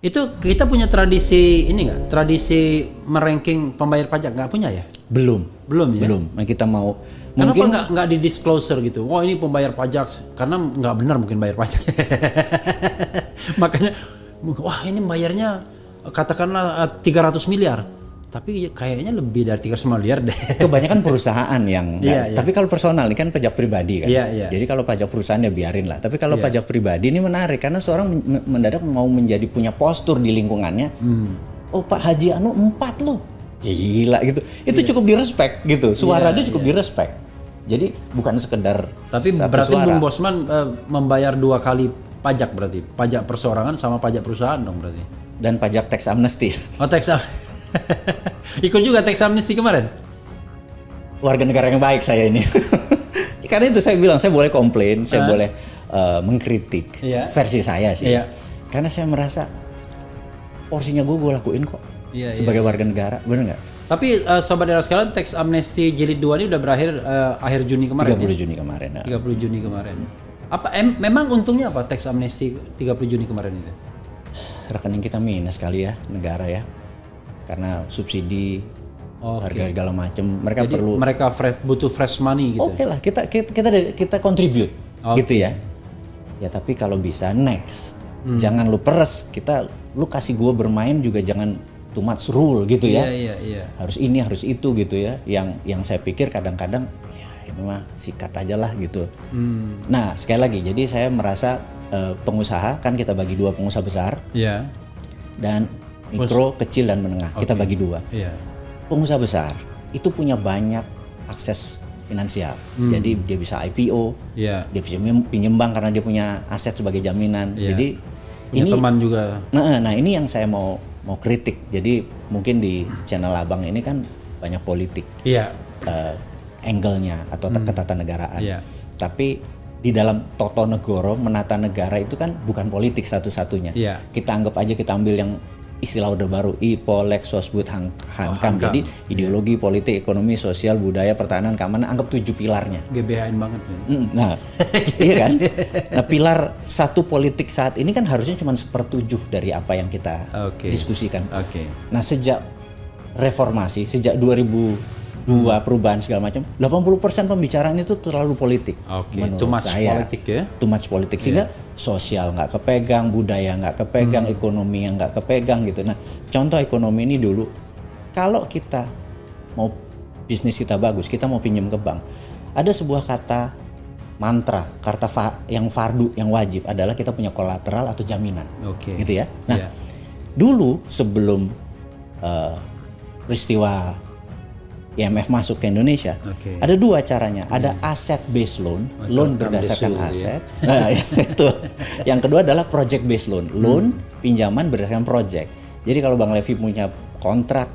Itu kita punya tradisi ini nggak? Tradisi meranking pembayar pajak nggak punya ya? Belum. Belum ya? Belum. Nah, kita mau Kenapa mungkin nggak di disclosure gitu? Wah ini pembayar pajak, karena nggak benar mungkin bayar pajak. Makanya, wah ini bayarnya katakanlah 300 miliar. Tapi kayaknya lebih dari 300 miliar deh. kebanyakan perusahaan yang Iya, iya. tapi kalau personal ini kan pajak pribadi kan. Iya, iya. Jadi kalau pajak perusahaan ya biarin lah. Tapi kalau Iya. pajak pribadi ini menarik karena seorang mendadak mau menjadi punya postur di lingkungannya. Oh Pak Haji Anu 4 loh. Ya gila gitu. Itu cukup direspek gitu. Suara Iya, dia cukup direspek. Jadi bukan sekedar Tapi satu berarti suara. Bung Bosman membayar 2 kali pajak berarti. Pajak perseorangan sama pajak perusahaan dong berarti. Dan pajak tax amnesty. Oh tax ikut juga tax amnesty kemarin? Warga negara yang baik saya ini. Karena itu saya bilang saya boleh komplain, saya boleh mengkritik Iya. versi saya sih. Iya. Karena saya merasa porsinya gue lakuin kok Iya, sebagai warga negara, bener nggak? Tapi sobat era sekalian, tax amnesty jilid 2 ini udah berakhir akhir Juni kemarin 30 ya? Juni kemarin. Ya. 30 Juni kemarin. Apa memang untungnya apa tax amnesty 30 Juni kemarin itu? Rekening kita minus kali ya negara ya, karena subsidi harga segala macem. Mereka Jadi perlu. mereka butuh fresh money gitu. Oke lah, kita contribute, Oke. gitu ya. Ya tapi kalau bisa next, jangan lu peres. Lu kasih gua bermain juga jangan too much rule gitu ya. Iya. Harus ini harus itu gitu ya. Yang saya pikir kadang-kadang ya ini mah sikat aja lah gitu. Nah sekali lagi, jadi saya merasa pengusaha kan kita bagi dua, pengusaha besar Iya. dan mikro, kecil dan menengah. Kita bagi dua. Iya. Pengusaha besar itu punya banyak akses finansial. Jadi dia bisa IPO, Iya. dia bisa pinjem bank karena dia punya aset sebagai jaminan. Iya. Jadi Punya ini teman juga. nah ini yang saya mau kritik. Jadi mungkin di channel Abang ini kan banyak politik Iya. angle-nya atau ketatanegaraan. Iya. Tapi di dalam toto negoro, menata negara itu kan bukan politik satu-satunya. Iya. Kita anggap aja kita ambil yang istilah Orde Baru, IPO, Lex, Sosbud, Hankam. Hankam. Jadi ideologi, politik, ekonomi, sosial, budaya, pertahanan, keamanan, anggap 7 pilarnya. GBHN banget ya. Nah, iya kan? Nah, pilar satu politik saat ini kan harusnya cuma 1/7 dari apa yang kita Oke. diskusikan. Oke. Nah, sejak reformasi, sejak 2002 perubahan segala macam, 80% pembicaraan itu terlalu politik. Oke. Menurut Too much saya. politik ya. Too much politik sehingga sosial nggak kepegang, budaya nggak kepegang, ekonomi yang nggak kepegang gitu. Nah, contoh ekonomi ini dulu, kalau kita mau bisnis kita bagus, kita mau pinjam ke bank, ada sebuah kata mantra, yang fardu, yang wajib adalah kita punya kolateral atau jaminan, Oke. gitu ya. Nah, Iya. dulu sebelum peristiwa IMF masuk ke Indonesia, Oke. ada dua caranya. Ada asset based loan, loan berdasarkan Desul, aset. Nah, itu. Yang kedua adalah project based loan, loan pinjaman berdasarkan project. Jadi kalau Bang Levi punya kontrak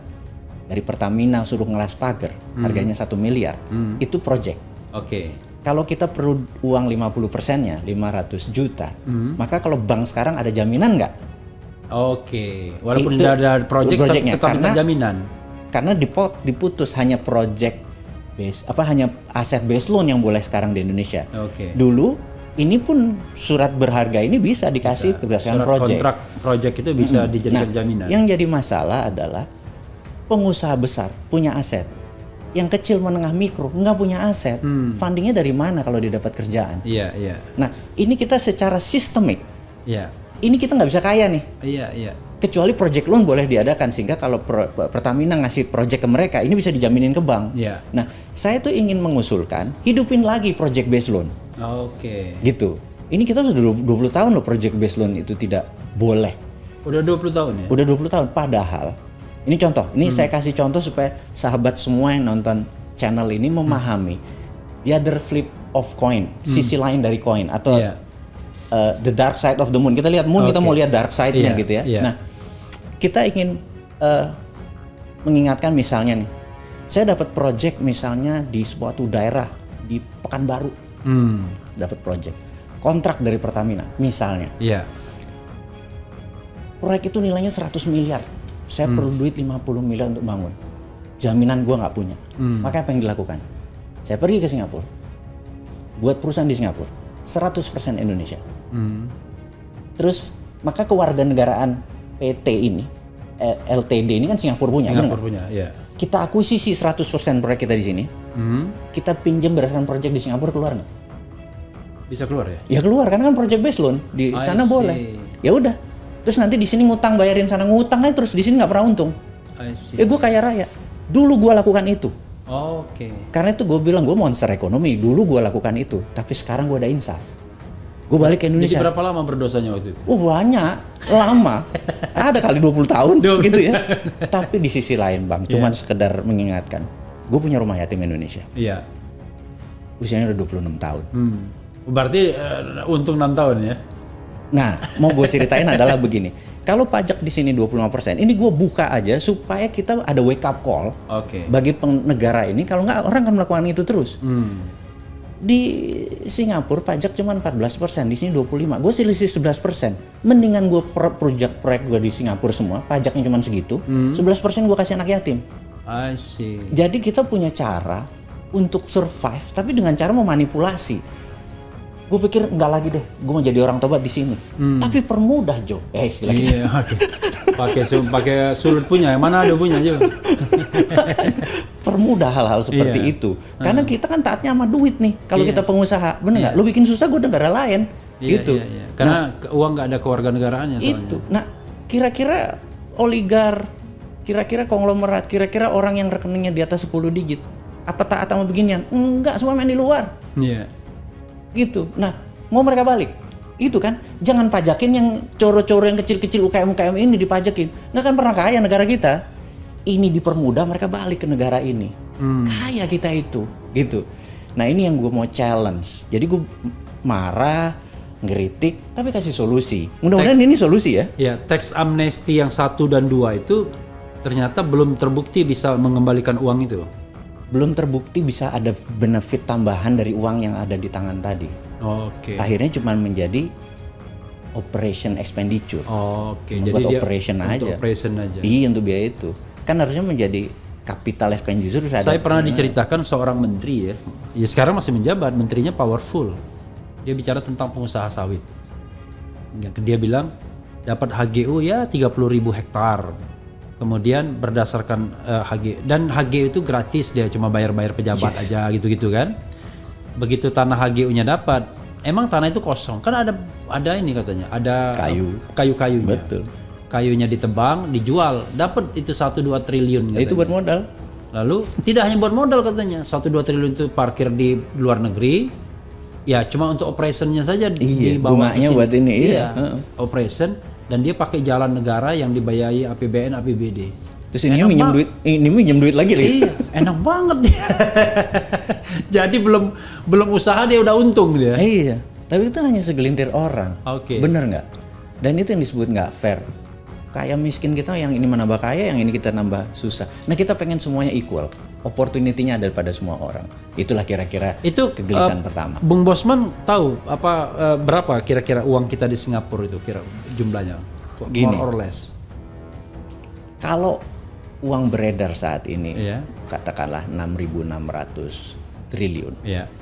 dari Pertamina suruh ngelas pagar, harganya 1 miliar, itu project. Oke. Kalau kita perlu uang 50%-nya, 500 juta, maka kalau bank sekarang ada jaminan nggak? Oke. Walaupun Itu udah ada project-nya, tetap karena- jaminan. Karena diputus hanya project base, hanya aset based loan yang boleh sekarang di Indonesia. Oke. Dulu ini pun surat berharga ini bisa dikasih berdasarkan Surat project. kontrak project itu bisa dijadikan jaminan. Yang jadi masalah adalah pengusaha besar punya aset, yang kecil menengah mikro nggak punya aset. Fundingnya dari mana kalau dia dapat kerjaan? Iya, iya. Nah ini kita secara sistemik, Iya. ini kita nggak bisa kaya nih. Iya, iya. Kecuali project loan boleh diadakan sehingga kalau Pertamina ngasih project ke mereka ini bisa dijaminin ke bank. Iya. Nah, saya tuh ingin mengusulkan hidupin lagi project based loan Oke. gitu. Ini kita sudah 20 tahun loh project based loan itu tidak boleh. Udah 20 tahun ya? Udah 20 tahun padahal ini contoh. Ini saya kasih contoh supaya sahabat semua yang nonton channel ini memahami the other flip of coin, sisi lain dari koin atau Iya. the dark side of the moon. Kita lihat moon, kita Oke. mau lihat dark side-nya Iya, gitu ya. iya. Nah, kita ingin mengingatkan misalnya nih, saya dapat project misalnya di suatu daerah di Pekanbaru, dapat project kontrak dari Pertamina misalnya. Iya. Proyek itu nilainya 100 miliar. Saya perlu duit 50 miliar untuk bangun. Jaminan gua nggak punya. Maka apa yang dilakukan? Saya pergi ke Singapura. Buat perusahaan di Singapura. 100% Indonesia. Terus maka kewarganegaraan PT ini, LTD ini kan Singapura punya, benar Singapura nggak? punya, ya. Kita akuisisi 100% proyek kita di sini. Kita pinjam berdasarkan proyek di Singapura, keluar nggak? Bisa keluar ya? Ya keluar, karena kan project based loan di I sana see. boleh. Ya udah. Terus nanti di sini ngutang, bayarin sana ngutang aja, terus di sini nggak pernah untung. I see. Ya gue kaya raya. Dulu gue lakukan itu. Oke. Karena itu gue bilang gue monster ekonomi. Dulu gue lakukan itu. Tapi sekarang gue udah insaf. Gue balik ke Jadi Indonesia. berapa lama berdosanya waktu itu? Banyak, lama. Ada kali 20 tahun gitu ya. Tapi di sisi lain Bang, cuman sekedar mengingatkan. Gue punya rumah yatim Indonesia. Iya. Usianya udah 26 tahun. Berarti untung 6 tahun ya? Nah, mau gue ceritain adalah begini. Kalau pajak di sini 25%, ini gue buka aja supaya kita ada wake up call Oke. bagi negara ini. Kalau nggak, orang akan melakukan itu terus. Di Singapura pajak cuma 14%, di sini 25%. Gue selisih 11%. Mendingan gue proyek gue di Singapura semua, pajaknya cuma segitu. 11% gue kasih anak yatim. I see. Jadi kita punya cara untuk survive, tapi dengan cara memanipulasi. Gue pikir enggak lagi deh, gue mau jadi orang tobat di sini. Tapi permudah Jo, istilah kita. Iya, oke. Pakai sulut punya, yang mana ada punya aja. Permudah hal-hal seperti Iya. itu. Karena kita kan taatnya sama duit nih. Kalau Iya. kita pengusaha, bener nggak? Lu bikin susah, gue negara lain, Iya, gitu. iya, iya. Karena uang nggak ada kewarganegaraannya soalnya. Itu. Nah, kira-kira oligar, kira-kira konglomerat, kira-kira orang yang rekeningnya di atas 10 digit, apa taat sama beginian? Enggak, semua main di luar. Iya. Gitu. Nah, mau mereka balik. Itu kan, jangan pajakin yang coro-coro yang kecil-kecil UKM-UKM ini dipajakin. Nggak akan pernah kaya negara kita. Ini dipermudah mereka balik ke negara ini. Kaya kita itu, gitu. Nah, ini yang gue mau challenge. Jadi gue marah, ngeritik, tapi kasih solusi. Mudah-mudahan ini solusi ya. Ya, tax amnesty yang 1 dan 2 itu ternyata belum terbukti bisa mengembalikan uang itu. Belum terbukti bisa ada benefit tambahan dari uang yang ada di tangan tadi. Oke. Akhirnya cuma menjadi operation expenditure. Oke, Buat jadi dia operation untuk aja. operation aja. Iya, untuk biaya itu. Kan harusnya menjadi capital expenditure. Saya pernah diceritakan seorang menteri ya sekarang masih menjabat, menterinya powerful. Dia bicara tentang pengusaha sawit. Dia bilang dapat HGU ya 30.000 hektar. Kemudian berdasarkan HG, dan HGU itu gratis, dia cuma bayar-bayar pejabat aja gitu-gitu kan. Begitu tanah HGU-nya dapat, emang tanah itu kosong. Kan ada ini katanya, ada kayu-kayunya. Betul. Kayunya ditebang, dijual, dapat itu 1-2 triliun katanya. Itu buat modal. Lalu tidak hanya buat modal katanya, 1-2 triliun itu parkir di luar negeri, ya cuma untuk operationnya saja Iya, dibawa ke bunganya sini. buat ini, iya. Operation, dan dia pakai jalan negara yang dibiayai APBN, APBD. Terus ini minjem duit lagi. Iya, enak banget dia. Jadi belum usaha dia udah untung dia. Iya, tapi itu hanya segelintir orang. Oke. Bener nggak? Dan itu yang disebut nggak fair. Kaya miskin kita yang ini menambah kaya, yang ini kita nambah susah. Nah, kita pengen semuanya equal. Opportunity-nya ada pada semua orang. Itulah kira-kira Itu kegelisahan pertama. Bung Bosman tahu berapa kira-kira uang kita di Singapura itu jumlahnya? Gini. More or less. Kalau uang beredar saat ini, Iya. katakanlah 6.600 triliun. Iya.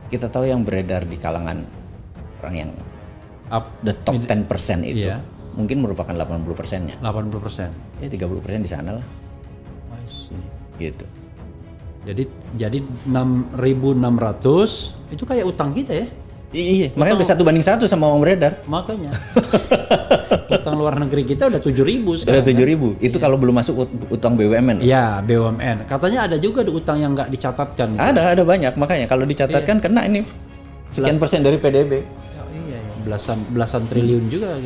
Kita tahu yang beredar di kalangan orang yang Up the top 10% itu, Iya. mungkin merupakan 80%-nya. 80%. Ya 30% di sana lah, I see. gitu. Jadi 6.600 itu kayak utang kita ya. Iya, makanya udah 1:1 sama uang beredar. Makanya. Utang luar negeri kita udah 7.000 sekarang. Udah 7.000. Itu kalau belum masuk utang BUMN. Ya, BUMN. Katanya ada juga utang yang nggak dicatatkan. Ada banyak. Makanya kalau dicatatkan kena ini sekian persen dari PDB. Iya, belasan triliun juga.